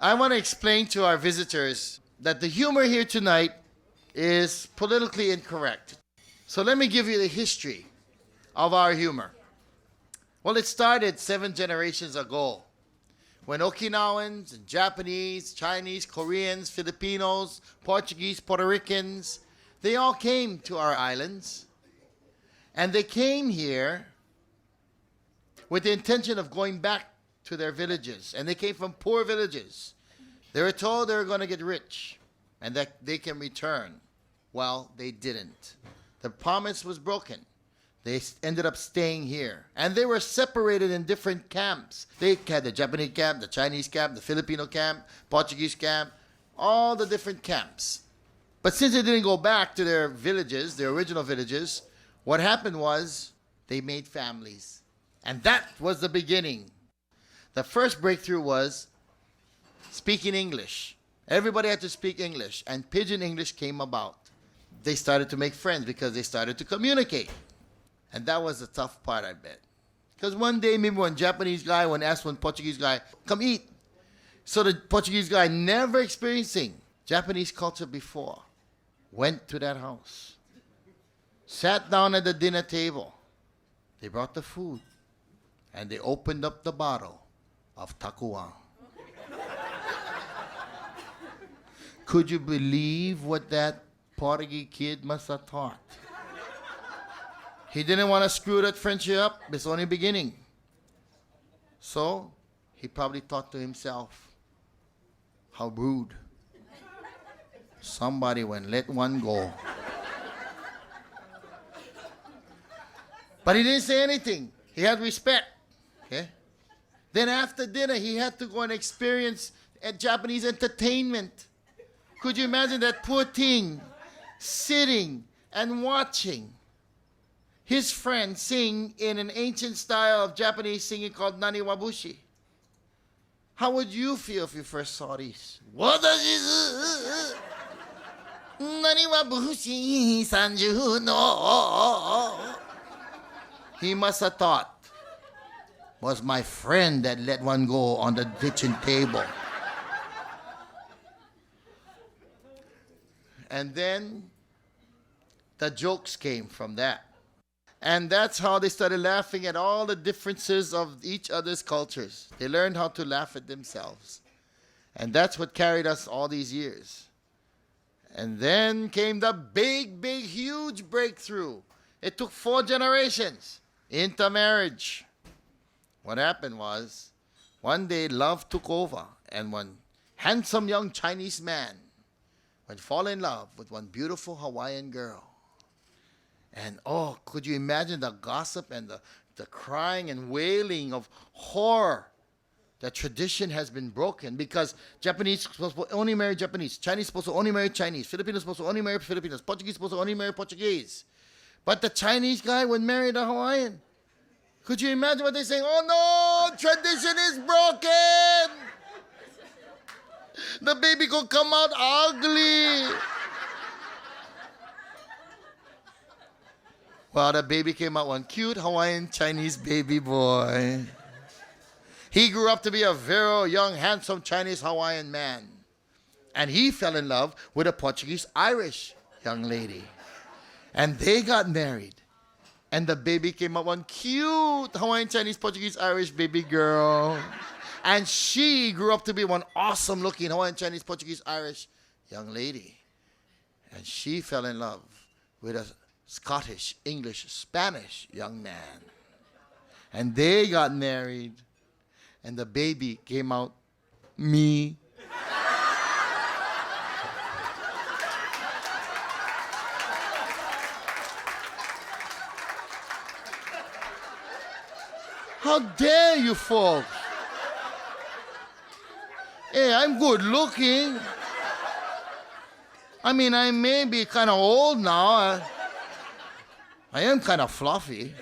I want to explain to our visitors that the humor here tonight is politically incorrect. So let me give you the history of our humor. Well, it started 7 generations ago when Okinawans, Japanese, Chinese, Koreans, Filipinos, Portuguese, Puerto Ricans, they all came to our islands. And they came here with the intention of going back to their villages. And they came from poor villages. They were told they were going to get rich and that they can return. Well, they didn't. The promise was broken. They ended up staying here. And they were separated in different camps. They had the Japanese camp, the Chinese camp, the Filipino camp, Portuguese camp, all the different camps. But since they didn't go back to their villages, their original villages, what happened was they made families. And that was the beginning. The first breakthrough was speaking English. Everybody had to speak English, and Pidgin English came about. They started to make friends because they started to communicate. And that was the tough part, I bet. Because one day, maybe one Japanese guy asked one Portuguese guy, come eat. So the Portuguese guy, never experiencing Japanese culture before, went to that house, sat down at the dinner table. They brought the food, and they opened up the bottle of takuang. Could you believe what that Portuguese kid must have thought? He didn't want to screw that friendship up. It's only beginning. So he probably thought to himself, how rude. Somebody went let one go. But he didn't say anything. He had respect. Okay? Then after dinner, he had to go and experience Japanese entertainment. Could you imagine that poor thing sitting and watching his friend sing in an ancient style of Japanese singing called Nani Wabushi? How would you feel if you first saw these? What does this? Nani Wabushi Sanju no. He must have thought, was my friend that let one go on the kitchen table. And then the jokes came from that. And that's how they started laughing at all the differences of each other's cultures. They learned how to laugh at themselves. And that's what carried us all these years. And then came the big, huge breakthrough. It took 4 generations. Intermarriage. What happened was, one day love took over, and one handsome young Chinese man would fall in love with one beautiful Hawaiian girl. And oh, could you imagine the gossip and the crying and wailing of horror? The tradition has been broken because Japanese supposed to only marry Japanese, Chinese supposed to only marry Chinese, Filipinos supposed to only marry Filipinos, Portuguese supposed to only marry Portuguese. But the Chinese guy would marry the Hawaiian. Could you imagine what they're saying? Oh no, tradition is broken. The baby could come out ugly. Well, the baby came out one cute Hawaiian Chinese baby boy. He grew up to be a very young, handsome Chinese Hawaiian man. And he fell in love with a Portuguese Irish young lady. And they got married. And the baby came out one cute Hawaiian Chinese Portuguese Irish baby girl. And she grew up to be one awesome looking Hawaiian Chinese Portuguese Irish young lady. And she fell in love with a Scottish, English, Spanish young man. And they got married. And the baby came out me. How dare you folks? Hey, I'm good looking. I may be kind of old now. I am kind of fluffy.